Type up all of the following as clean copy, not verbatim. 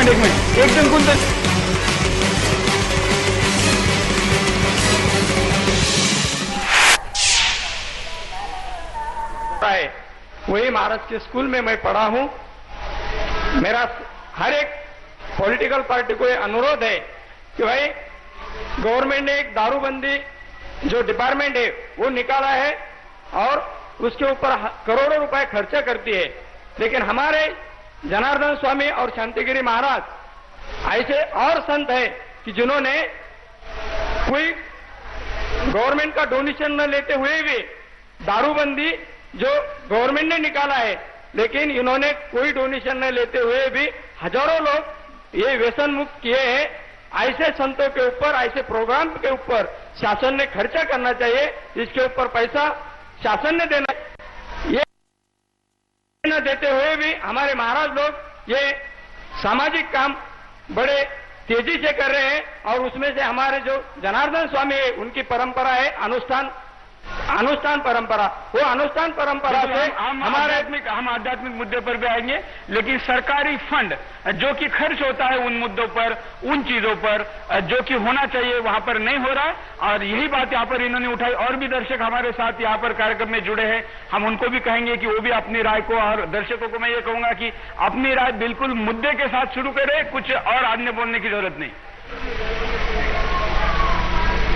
Minute एक जन कोणतं वही महाराज के स्कूल में मैं पढ़ा हूं। मेरा हर एक पॉलिटिकल पार्टी को यह अनुरोध है कि भाई गवर्नमेंट ने एक दारूबंदी जो डिपार्टमेंट है वो निकाला है और उसके ऊपर करोड़ों रुपए खर्चा करती है, लेकिन हमारे जनार्दन स्वामी और शांतिगिरी महाराज ऐसे और संत है कि जिन्होंने कोई गवर्नमेंट का डोनेशन न लेते हुए भी दारूबंदी जो गवर्नमेंट ने निकाला है, लेकिन इन्होंने कोई डोनेशन न लेते हुए भी हजारों लोग ये व्यसन मुक्त किए हैं। ऐसे संतों के ऊपर, ऐसे प्रोग्राम के ऊपर शासन ने खर्चा करना चाहिए, इसके ऊपर पैसा शासन ने देना। ये न देते हुए भी हमारे महाराज लोग ये सामाजिक काम बड़े तेजी से कर रहे हैं और उसमें से हमारे जो जनार्दन स्वामी है उनकी परंपरा है अनुष्ठान परंपरा। वो अनुष्ठान परंपरा से हमारे हम आध्यात्मिक मुद्दे पर भी आएंगे, लेकिन सरकारी फंड जो कि खर्च होता है उन मुद्दों पर, उन चीजों पर जो कि होना चाहिए वहां पर नहीं हो रहा है, और यही बात यहाँ पर इन्होंने उठाई। और भी दर्शक हमारे साथ यहाँ पर कार्यक्रम में जुड़े हैं, हम उनको भी कहेंगे कि वो भी अपनी राय को, और दर्शकों को मैं ये कहूंगा कि अपनी राय बिल्कुल मुद्दे के साथ शुरू करें, कुछ और अन्य बोलने की जरूरत नहीं।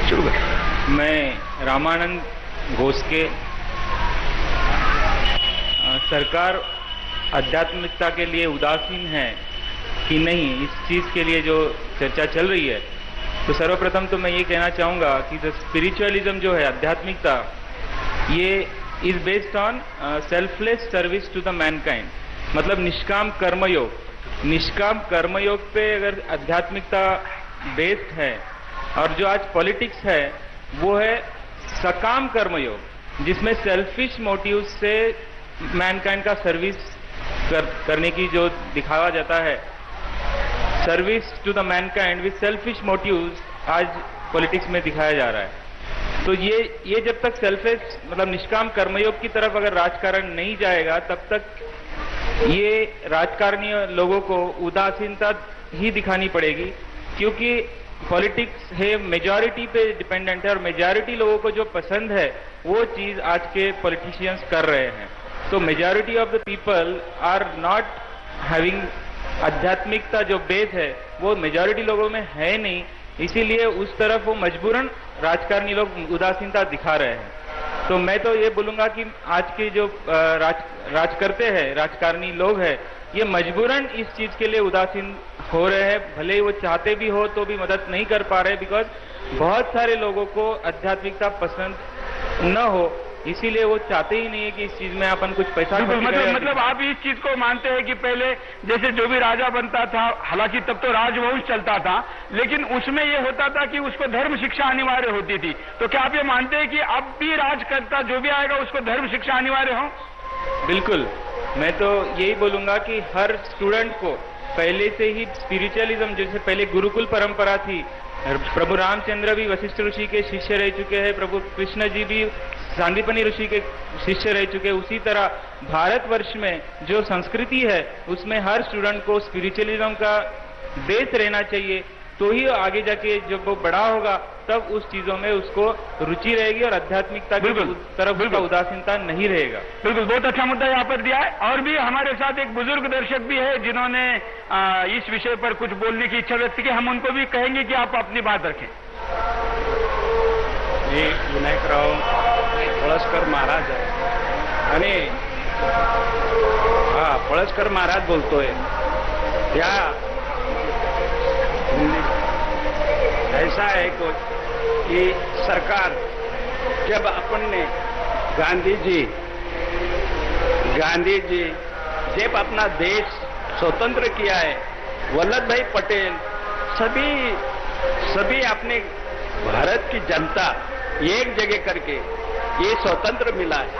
शुरू करें। मैं रामानंद घोष के सरकार आध्यात्मिकता के लिए उदासीन है कि नहीं, इस चीज के लिए जो चर्चा चल रही है, तो सर्वप्रथम तो मैं ये कहना चाहूंगा कि द स्पिरिचुअलिज्म जो है, आध्यात्मिकता, ये is based on selfless service to the mankind, मतलब निष्काम कर्मयोग। निष्काम कर्मयोग पे अगर आध्यात्मिकता बेस्ड है, और जो आज पॉलिटिक्स है वो है सकाम कर्मयोग, जिसमें सेल्फिश मोटिव से मैनकाइंड का सर्विस करने की जो दिखावा जाता है, service to the mankind with selfish motives, आज पॉलिटिक्स में दिखाया जा रहा है। तो ये जब तक सेल्फिश मतलब निष्काम कर्मयोग की तरफ अगर राजकारण नहीं जाएगा, तब तक ये राजकारणी लोगों को उदासीनता ही दिखानी पड़ेगी, क्योंकि पॉलिटिक्स है मेजॉरिटी पे डिपेंडेंट है, और मेजॉरिटी लोगों को जो पसंद है वो चीज आज के पॉलिटिशियंस कर रहे हैं। तो majority of the people are not having आध्यात्मिकता जो बेस है वो मेजॉरिटी लोगों में है नहीं, इसीलिए उस तरफ वो मजबूरन राजकारणी लोग उदासीनता दिखा रहे हैं। तो मैं तो ये बोलूंगा कि आज के जो राज करते हैं राजकारणी लोग हैं, ये मजबूरन इस चीज के लिए उदासीन हो रहे हैं, भले ही वो चाहते भी हो तो भी मदद नहीं कर पा रहे, बिकॉज बहुत सारे लोगों को आध्यात्मिकता पसंद न हो, इसीलिए वो चाहते ही नहीं है कि इस चीज में अपन कुछ पैसा मतलब आप इस चीज को मानते हैं कि पहले जैसे जो भी राजा बनता था, हालांकि तब तो राजवंश चलता था, लेकिन उसमें ये होता था कि उसको धर्म शिक्षा अनिवार्य होती थी। तो क्या आप ये मानते हैं कि अब भी राज करता जो भी आएगा उसको धर्म शिक्षा अनिवार्य हो? बिल्कुल, मैं तो यही बोलूंगा कि हर स्टूडेंट को पहले से ही स्पिरिचुअलिज्म, जैसे पहले गुरुकुल परंपरा थी, प्रभु रामचंद्र भी वशिष्ठ ऋषि के शिष्य रह चुके हैं, प्रभु कृष्ण जी भी सांदीपनि ऋषि के शिष्य रह चुके हैं, उसी तरह भारतवर्ष में जो संस्कृति है उसमें हर स्टूडेंट को स्पिरिचुअलिज्म का बेस रहना चाहिए, तो ही आगे जाके जब वो बड़ा होगा तब उस चीजों में उसको रुचि रहेगी और आध्यात्मिकता की तरफ उसका उदासीनता नहीं रहेगा। बिल्कुल, बहुत अच्छा मुद्दा यहाँ पर दिया है। और भी हमारे साथ एक बुजुर्ग दर्शक भी है जिन्होंने इस विषय पर कुछ बोलने की इच्छा व्यक्त की, हम उनको भी कहेंगे कि आप अपनी बात रखें। मी विनायकराव पळसकर महाराज आहे आणि पळसकर महाराज बोलतोय। या ऐसा है कि सरकार जब अपन ने गांधी जी जब अपना देश स्वतंत्र किया है, वल्लभ भाई पटेल सभी अपने भारत की जनता एक जगह करके ये स्वतंत्र मिला है।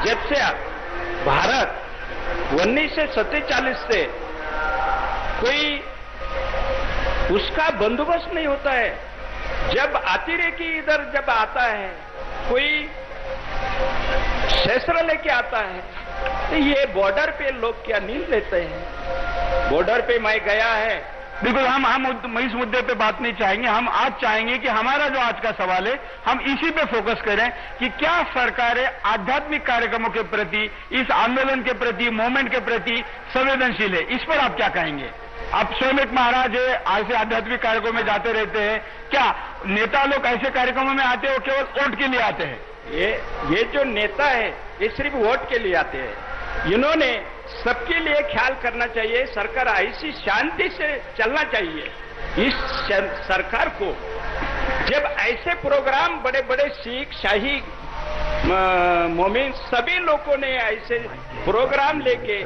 जब से भारत 1947 से कोई उसका बंदोबस्त नहीं होता है, जब अतिरेकी इधर जब आता है, कोई शस्त्र लेके आता है, तो ये बॉर्डर पे लोग क्या नींद लेते हैं? बॉर्डर पे मैं गया है। बिल्कुल, हम इस मुद्दे पे बात नहीं चाहेंगे। हम आज चाहेंगे कि हमारा जो आज का सवाल है, हम इसी पे फोकस करें कि क्या सरकारें आध्यात्मिक कार्यक्रमों के प्रति, इस आंदोलन के प्रति, मूवमेंट के प्रति संवेदनशील है। इस पर आप क्या कहेंगे? आप स्वयं एक महाराज है, ऐसे आध्यात्मिक कार्यक्रमों में जाते रहते हैं। क्या नेता लोग ऐसे कार्यक्रमों में आते हैं, वो केवल वोट के लिए आते हैं? ये जो नेता है, ये सिर्फ वोट के लिए आते हैं। इन्होंने सबके लिए ख्याल करना चाहिए। सरकार ऐसी शांति से चलना चाहिए। इस सरकार को जब ऐसे प्रोग्राम बड़े बड़े सिख, शाही, मोमिन सभी लोगों ने ऐसे प्रोग्राम लेके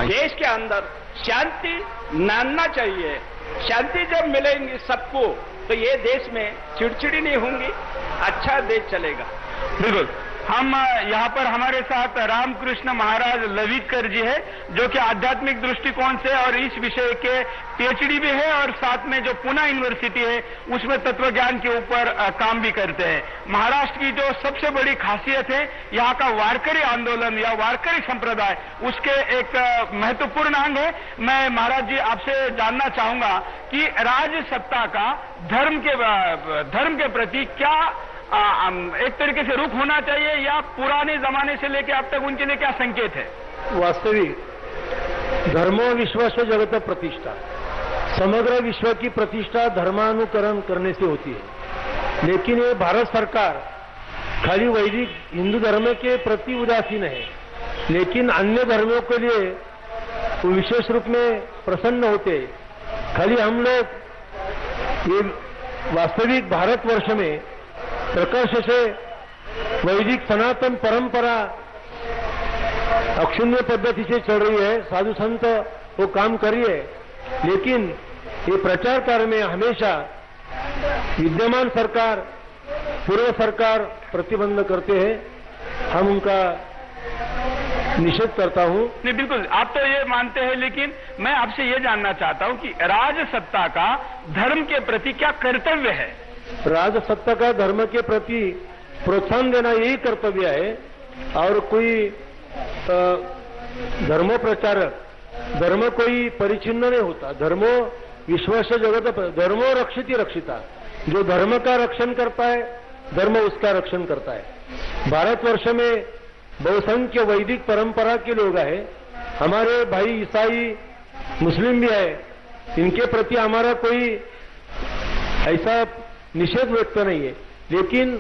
देश के अंदर शांति लाना चाहिए। शांति जब मिलेंगी सबको, तो ये देश में चिड़चिड़ी नहीं होंगी, अच्छा देश चलेगा। बिल्कुल। हम यहाँ पर हमारे साथ रामकृष्ण महाराज लविकर जी है, जो कि आध्यात्मिक दृष्टिकोण से और इस विषय के पीएचडी भी है, और साथ में जो पुणे यूनिवर्सिटी है उसमें तत्वज्ञान के ऊपर काम भी करते हैं। महाराष्ट्र की जो सबसे बड़ी खासियत है, यहाँ का वारकरी आंदोलन या वारकरी संप्रदाय, उसके एक महत्वपूर्ण अंग है। मैं महाराज जी आपसे जानना चाहूंगा कि राज सत्ता का धर्म के प्रति क्या एक तरीके से रुख होना चाहिए, या पुराने जमाने से लेकर अब तक उनके लिए क्या संकेत है? वास्तविक धर्मो विश्वास जगत प्रतिष्ठा, समग्र विश्व की प्रतिष्ठा धर्मानुकरण करने से होती है। लेकिन ये भारत सरकार खाली वैदिक हिंदू धर्म के प्रति उदासीन है, लेकिन अन्य धर्मों के लिए विशेष रूप में प्रसन्न होते। खाली हम लोग ये वास्तविक भारतवर्ष में प्रकर्ष से वैदिक सनातन परंपरा अक्षुण्य पद्धति से चल रही है, साधु संत वो काम कर रही है, लेकिन ये प्रचार कार्य में हमेशा विद्यमान सरकार, पूर्व सरकार प्रतिबंध करते हैं। हम उनका निषेध करता हूं। नहीं, बिल्कुल आप तो ये मानते हैं, लेकिन मैं आपसे ये जानना चाहता हूं कि राजसत्ता का धर्म के प्रति क्या कर्तव्य है? राजसत्ता का धर्म के प्रति प्रोत्साहन देना यही कर्तव्य है। और कोई धर्मो प्रचारक, धर्म कोई परिचिन्न नहीं होता। धर्मो विश्वास जगत, धर्मो रक्षिति रक्षिता। जो धर्म का रक्षण करता है, धर्म उसका रक्षण करता है। भारतवर्ष में बहुसंख्य वैदिक परंपरा के लोग हैं। हमारे भाई ईसाई, मुस्लिम भी है। इनके प्रति हमारा कोई ऐसा निषेध व्यक्त नहीं है, लेकिन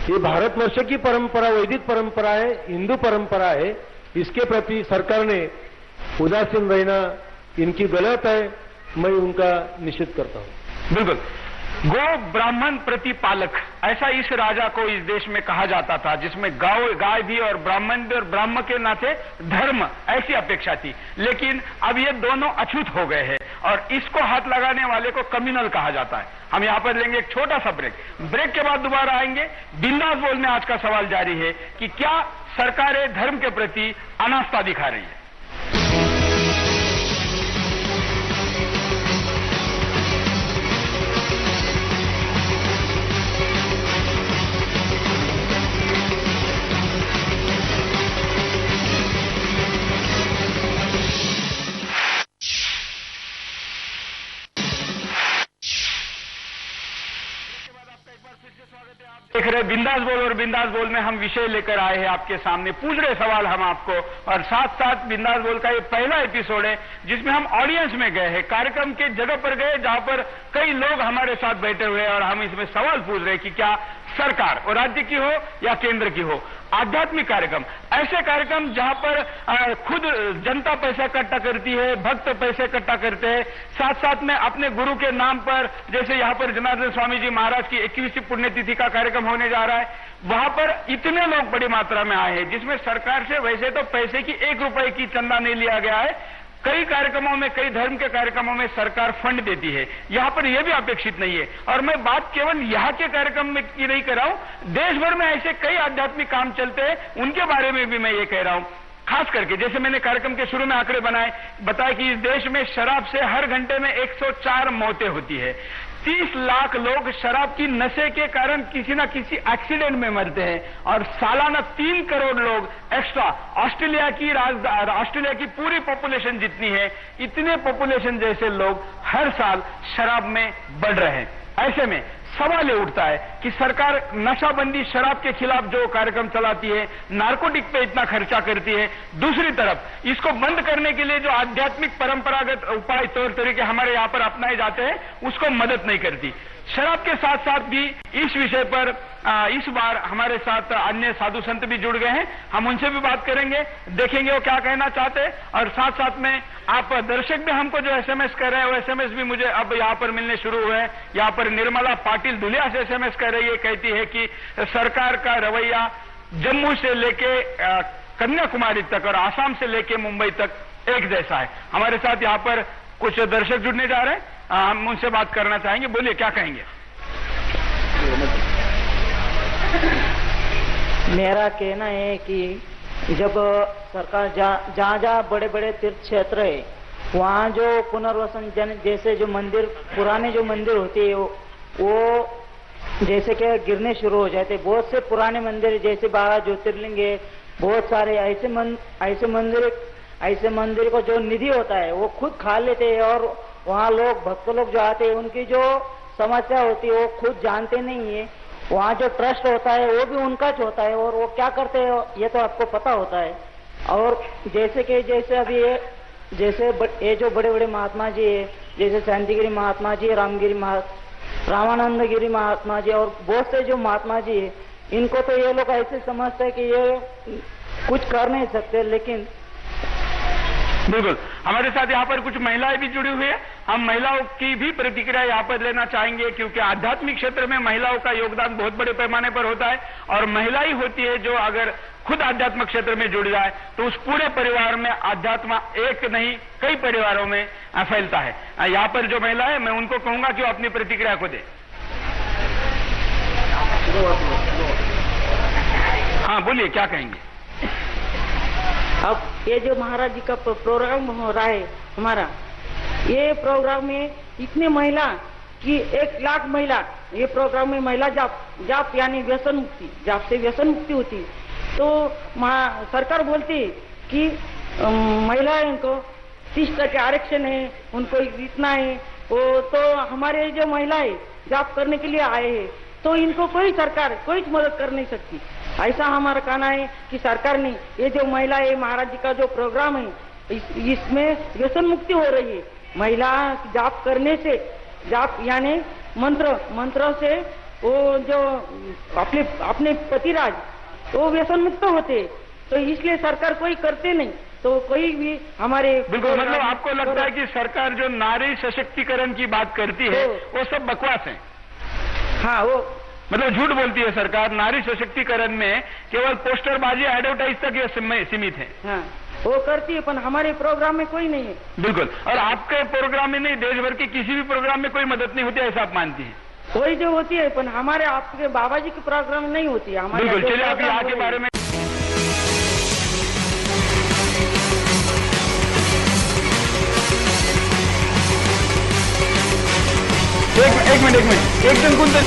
ये भारतवर्ष की परंपरा, वैदिक परंपरा है, हिंदू परंपरा है। इसके प्रति सरकार ने उदासीन रहना इनकी गलत है। मैं उनका निषेध करता हूं। बिल्कुल। गो ब्राह्मण प्रतिपालक, ऐसा इस राजा को इस देश में कहा जाता था, जिसमें गाय भी और ब्राह्मण भी, और ब्राह्मण के नाते धर्म, ऐसी अपेक्षा थी। लेकिन अब ये दोनों अछूत हो गए हैं, और इसको हाथ लगाने वाले को कम्युनल कहा जाता है। हम यहाँ पर लेंगे एक छोटा सा ब्रेक के बाद दोबारा आएंगे। बिंदास बोल में आज का सवाल जारी है कि क्या सरकारें धर्म के प्रति अनास्था दिखा रही है? देख रहे बिंदास बोल, और बिंदास बोल में हम विषय लेकर आए हैं आपके सामने, पूछ रहे सवाल हम आपको, और साथ साथ बिंदास बोल का ये पहला एपिसोड है जिसमें हम ऑडियंस में गए हैं, कार्यक्रम के जगह पर गए जहां पर कई लोग हमारे साथ बैठे हुए हैं, और हम इसमें सवाल पूछ रहे हैं कि क्या सरकार, और राज्य की हो या केंद्र की हो, आध्यात्मिक कार्यक्रम, ऐसे कार्यक्रम जहां पर खुद जनता पैसा इकट्ठा करती है, भक्त पैसे इकट्ठा करते हैं, साथ साथ में अपने गुरु के नाम पर, जैसे यहां पर जनार्दन स्वामी जी महाराज की 21वीं पुण्यतिथि का कार्यक्रम होने जा रहा है, वहां पर इतने लोग बड़ी मात्रा में आए हैं, जिसमें सरकार से वैसे तो पैसे की 1 रुपए की चंदा नहीं लिया गया है। कई कार्यक्रमों में, कई धर्म के कार्यक्रमों में सरकार फंड देती है, यहां पर यह भी अपेक्षित नहीं है। और मैं बात केवल यहां के कार्यक्रम में की नहीं कर रहा हूं, देश भर में ऐसे कई आध्यात्मिक काम चलते हैं, उनके बारे में भी मैं ये कह रहा हूं। खास करके जैसे मैंने कार्यक्रम के शुरू में आंकड़े बताया कि इस देश में शराब से हर घंटे में 104 मौतें होती है। 30 लाख लोग शराब की नशे के कारण किसी न किसी एक्सीडेंट में मरते हैं और सालाना 3 करोड़ लोग एक्स्ट्रा ऑस्ट्रेलिया की पूरी पॉपुलेशन जितनी है इतने पॉपुलेशन जैसे लोग हर साल शराब में बढ़ रहे हैं। ऐसे में सवाल ये उठता है कि सरकार नशाबंदी शराब के खिलाफ जो कार्यक्रम चलाती है, नारकोटिक पे इतना खर्चा करती है, दूसरी तरफ इसको बंद करने के लिए जो आध्यात्मिक परंपरागत उपाय तौर तरीके हमारे यहां पर अपनाए जाते हैं उसको मदद नहीं करती। शराब के साथ साथ भी इस विषय पर इस बार हमारे साथ अन्य साधु संत भी जुड़ गए हैं, हम उनसे भी बात करेंगे, देखेंगे वो क्या कहना चाहते हैं। और साथ साथ में आप दर्शक भी हमको जो एसएमएस कर रहे हैं वो एसएमएस भी मुझे अब यहाँ पर मिलने शुरू हुए हैं। यहाँ पर निर्मला पाटिल धुलिया से एसएमएस कर रही है, कहती है कि सरकार का रवैया जम्मू से लेके कन्याकुमारी तक और आसाम से लेके मुंबई तक एक जैसा है। हमारे साथ यहाँ पर कुछ दर्शक जुड़ने जा रहे हैं, हम उनसे बात करना चाहेंगे। बोलिए, क्या कहेंगे? मेरा कहना है कि जब सरकार जहाँ बड़े बड़े तीर्थ क्षेत्र है वहाँ जो पुनर्वसन जैसे जो मंदिर पुराने जो मंदिर होते हैं वो जैसे कि गिरने शुरू हो जाते, बहुत से पुराने मंदिर जैसे 12 ज्योतिर्लिंग है, बहुत सारे ऐसे मंदिर को जो निधि होता है वो खुद खा लेते हैं और वहाँ लोग भक्त लोग जो आते हैं उनकी जो समस्या होती है वो खुद जानते नहीं है। वहाँ जो ट्रस्ट होता है वो भी उनका जो होता है और वो क्या करते हैं ये तो आपको पता होता है। और जैसे अभी ये जो बड़े बड़े महात्मा जी है, जैसे शांतिगिरी महात्मा जी, रामानंद गिरी महात्मा जी और बहुत से जो महात्मा जी है, इनको तो ये लोग ऐसे समझते हैं कि ये कुछ कर नहीं सकते। लेकिन बिल्कुल, हमारे साथ यहाँ पर कुछ महिलाएं भी जुड़ी हुई है, हम महिलाओं की भी प्रतिक्रिया यहाँ पर लेना चाहेंगे, क्योंकि आध्यात्मिक क्षेत्र में महिलाओं का योगदान बहुत बड़े पैमाने पर होता है और महिला ही होती है जो अगर खुद आध्यात्मिक क्षेत्र में जुड़ जाए तो उस पूरे परिवार में आध्यात्म एक नहीं कई परिवारों में फैलता है। यहाँ पर जो महिला है मैं उनको कहूंगा कि वो अपनी प्रतिक्रिया को दे। हाँ बोलिए, क्या कहेंगे? अब ये जो महाराज जी का प्रोग्राम हो रहा है हमारा, ये प्रोग्राम में इतने महिला कि 1 लाख महिला, ये प्रोग्राम में महिला जाप यानी व्यसन मुक्ति, जाप से व्यसन मुक्ति होती। तो सरकार बोलती कि महिलाओं को 30% आरक्षण है, उनको इतना है, वो तो हमारे जो महिलाएं जाप करने के लिए आए हैं तो इनको कोई सरकार कोई मदद कर नहीं सकती। ऐसा हमारा कहना है कि सरकार ने ये जो महिला है महाराज जी का जो प्रोग्राम है इसमें व्यसन मुक्ति हो रही है। महिला जाप करने से, जाप यानी मंत्र से वो जो अपने पतिराज वो व्यसन मुक्त होते, तो इसलिए सरकार कोई करते नहीं। तो कोई भी हमारे बिल्कुल, मतलब आपको लगता है कि सरकार जो नारी सशक्तिकरण की बात करती है वो सब बकवास है? हाँ, वो मतलब झूठ बोलती है सरकार। नारी सशक्तिकरण में केवल पोस्टरबाजी, एडवर्टाइज तक ये सीमित है। हाँ, वो करती है, पर हमारे प्रोग्राम में कोई नहीं है। बिल्कुल, और आपके प्रोग्राम में नहीं, देश भर के किसी भी प्रोग्राम में कोई मदद नहीं होती, ऐसा आप मानती हैं? कोई जो होती है, पर हमारे आपके बाबा जी के प्रोग्राम में नहीं होती है। बिल्कुल, चलिए आप यहाँ के बारे में एक मिनट एक जन कुंदन